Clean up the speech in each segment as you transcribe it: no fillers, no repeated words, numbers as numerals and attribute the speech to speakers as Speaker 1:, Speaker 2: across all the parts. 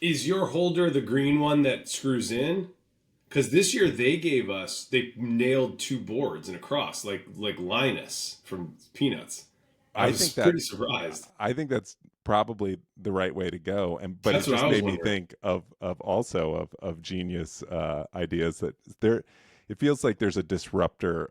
Speaker 1: Is your holder the green one that screws in? Because this year they nailed two boards and a cross, like Linus from Peanuts. I
Speaker 2: I
Speaker 1: was
Speaker 2: think that
Speaker 1: pretty surprised.
Speaker 2: I think that's probably the right way to go. And but it
Speaker 1: That's what I
Speaker 2: just
Speaker 1: was
Speaker 2: made me
Speaker 1: wondering.
Speaker 2: think of also of genius ideas that there. It feels like there's a disruptor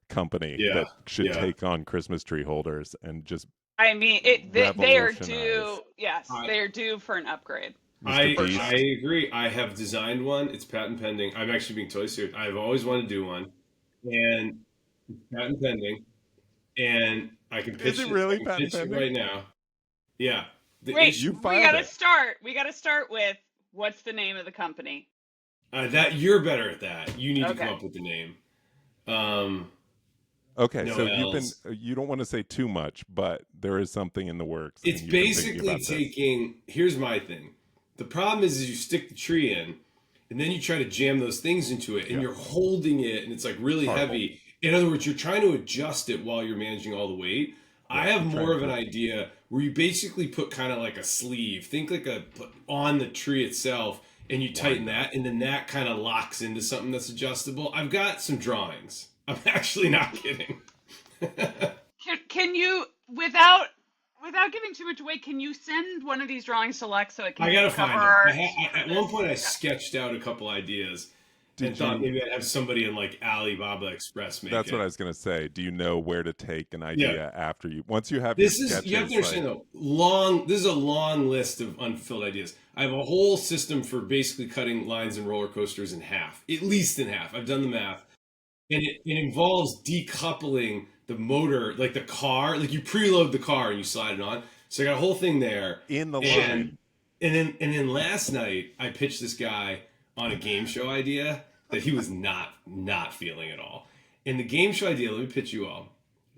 Speaker 2: company
Speaker 1: Yeah,
Speaker 2: that should
Speaker 1: yeah.
Speaker 2: take on Christmas tree holders and just
Speaker 3: I mean, they are
Speaker 2: revolutionize
Speaker 3: due. Yes,
Speaker 1: I
Speaker 3: they are due for an upgrade
Speaker 2: Mr.
Speaker 3: for
Speaker 1: I
Speaker 3: sure.
Speaker 2: Beast.
Speaker 1: agree. I have designed one. It's patent pending. I'm actually being totally serious. I've always wanted to do one, and it's patent pending. And I can
Speaker 2: Is
Speaker 1: pitch
Speaker 2: it
Speaker 1: it. I
Speaker 2: really
Speaker 1: can
Speaker 2: patent
Speaker 1: pitch it
Speaker 2: pending?
Speaker 1: right now. Yeah. The
Speaker 3: Wait,
Speaker 2: You
Speaker 1: issue
Speaker 3: we
Speaker 2: filed
Speaker 3: gotta
Speaker 2: it.
Speaker 3: start. We gotta start with what's the name of the company?
Speaker 1: that you're better at that. You need to come
Speaker 3: Okay.
Speaker 1: up with the name. Um,
Speaker 2: Okay,
Speaker 1: no
Speaker 2: so
Speaker 1: L's.
Speaker 2: you don't want to say too much, but there is something in the works
Speaker 1: It's
Speaker 2: and you've been thinking
Speaker 1: basically
Speaker 2: about this.
Speaker 1: taking. Here's my thing. The problem is you stick the tree in, and then you try to jam those things into it, and
Speaker 2: Yeah,
Speaker 1: you're holding it, and it's like really
Speaker 2: horrible.
Speaker 1: heavy. In other words, you're trying to adjust it while you're managing all the weight.
Speaker 2: Yeah,
Speaker 1: I have
Speaker 2: you're trying
Speaker 1: more
Speaker 2: to
Speaker 1: of an
Speaker 2: grip.
Speaker 1: idea where you basically put kind of like a sleeve. Think like on the tree itself, and you tighten
Speaker 2: One.
Speaker 1: that, and then that kind of locks into something that's adjustable. I've got some drawings. I'm actually not kidding.
Speaker 3: Can you without giving too much away? Can you send one of these drawings to Lex so it can
Speaker 1: I
Speaker 3: be
Speaker 1: gotta
Speaker 3: cover
Speaker 1: find them.
Speaker 3: art for
Speaker 1: At one
Speaker 3: this?
Speaker 1: point I
Speaker 3: Yeah.
Speaker 1: sketched out a couple ideas and
Speaker 2: Did
Speaker 1: thought
Speaker 2: you
Speaker 1: maybe I'd have somebody in like Alibaba Express make
Speaker 2: That's what
Speaker 1: it.
Speaker 2: I was going to say. Do you know where to take an
Speaker 1: Yeah,
Speaker 2: idea after once you have your
Speaker 1: this is you have to
Speaker 2: sketches
Speaker 1: understand
Speaker 2: like
Speaker 1: though. Long this is a long list of unfulfilled ideas. I have a whole system for basically cutting lines and roller coasters in half, at least in half. I've done the math, and it involves decoupling the motor, like the car, like you preload the car and you slide it on. So I got a whole thing there,
Speaker 2: in the
Speaker 1: and
Speaker 2: line?
Speaker 1: and then last night I pitched this guy on a game show idea that he was not feeling at all. And the game show idea, let me pitch you all.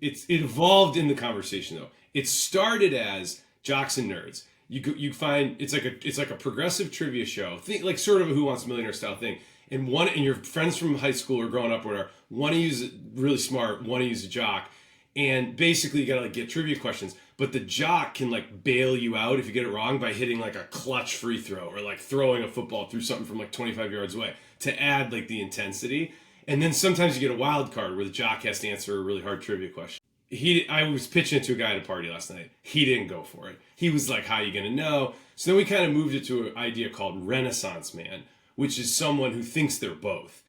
Speaker 1: It evolved in the conversation though. It started as jocks and nerds. You find it's like a progressive trivia show. Think like sort of a Who Wants a Millionaire style thing. And your friends from high school or growing up or whatever, one of you's really smart, one of you's a jock, and basically you gotta like get trivia questions. But the jock can like bail you out if you get it wrong by hitting like a clutch free throw or like throwing a football through something from like 25 yards away to add like the intensity. And then sometimes you get a wild card where the jock has to answer a really hard trivia question. I was pitching it to a guy at a party last night. He didn't go for it. He was like, "How are you gonna know?" So then we kind of moved it to an idea called Renaissance Man, which is someone who thinks they're both.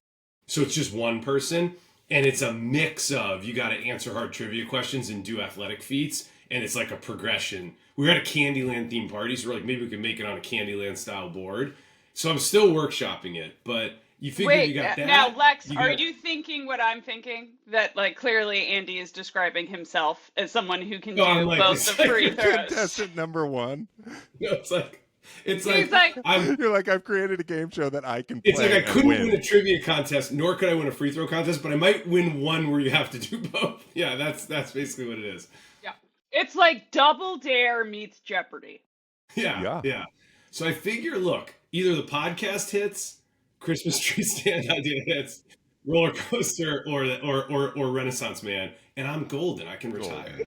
Speaker 1: So it's just one person, and it's a mix of you got to answer hard trivia questions and do athletic feats, and it's like a progression. We were at a Candyland theme party, so we're like, maybe we could make it on a Candyland style board. So I'm still workshopping it, but you figure you
Speaker 3: Wait,
Speaker 1: got
Speaker 3: now
Speaker 1: that,
Speaker 3: Lex,
Speaker 1: you
Speaker 3: are
Speaker 1: got
Speaker 3: you thinking what I'm thinking? That like clearly Andy is describing himself as someone who can
Speaker 1: no, I'm
Speaker 3: do
Speaker 1: like
Speaker 3: both the
Speaker 1: it's like
Speaker 3: free throws.
Speaker 2: Contestant number one.
Speaker 1: it's like it's
Speaker 3: He's
Speaker 1: like
Speaker 3: like,
Speaker 1: I'm
Speaker 2: You're like, I've created a game show that I can
Speaker 1: it's like I
Speaker 2: play and
Speaker 1: couldn't win
Speaker 2: win.
Speaker 1: a trivia contest, nor could I win a free throw contest, but I might win one where you have to do both. Yeah, that's basically what it is.
Speaker 3: yeah, it's like Double Dare meets Jeopardy.
Speaker 1: Yeah,
Speaker 2: Yeah.
Speaker 1: yeah. So I figure, look, either the podcast hits, Christmas tree stand idea hits, roller coaster, or Renaissance Man, and I'm golden. I can retire.
Speaker 2: Golden.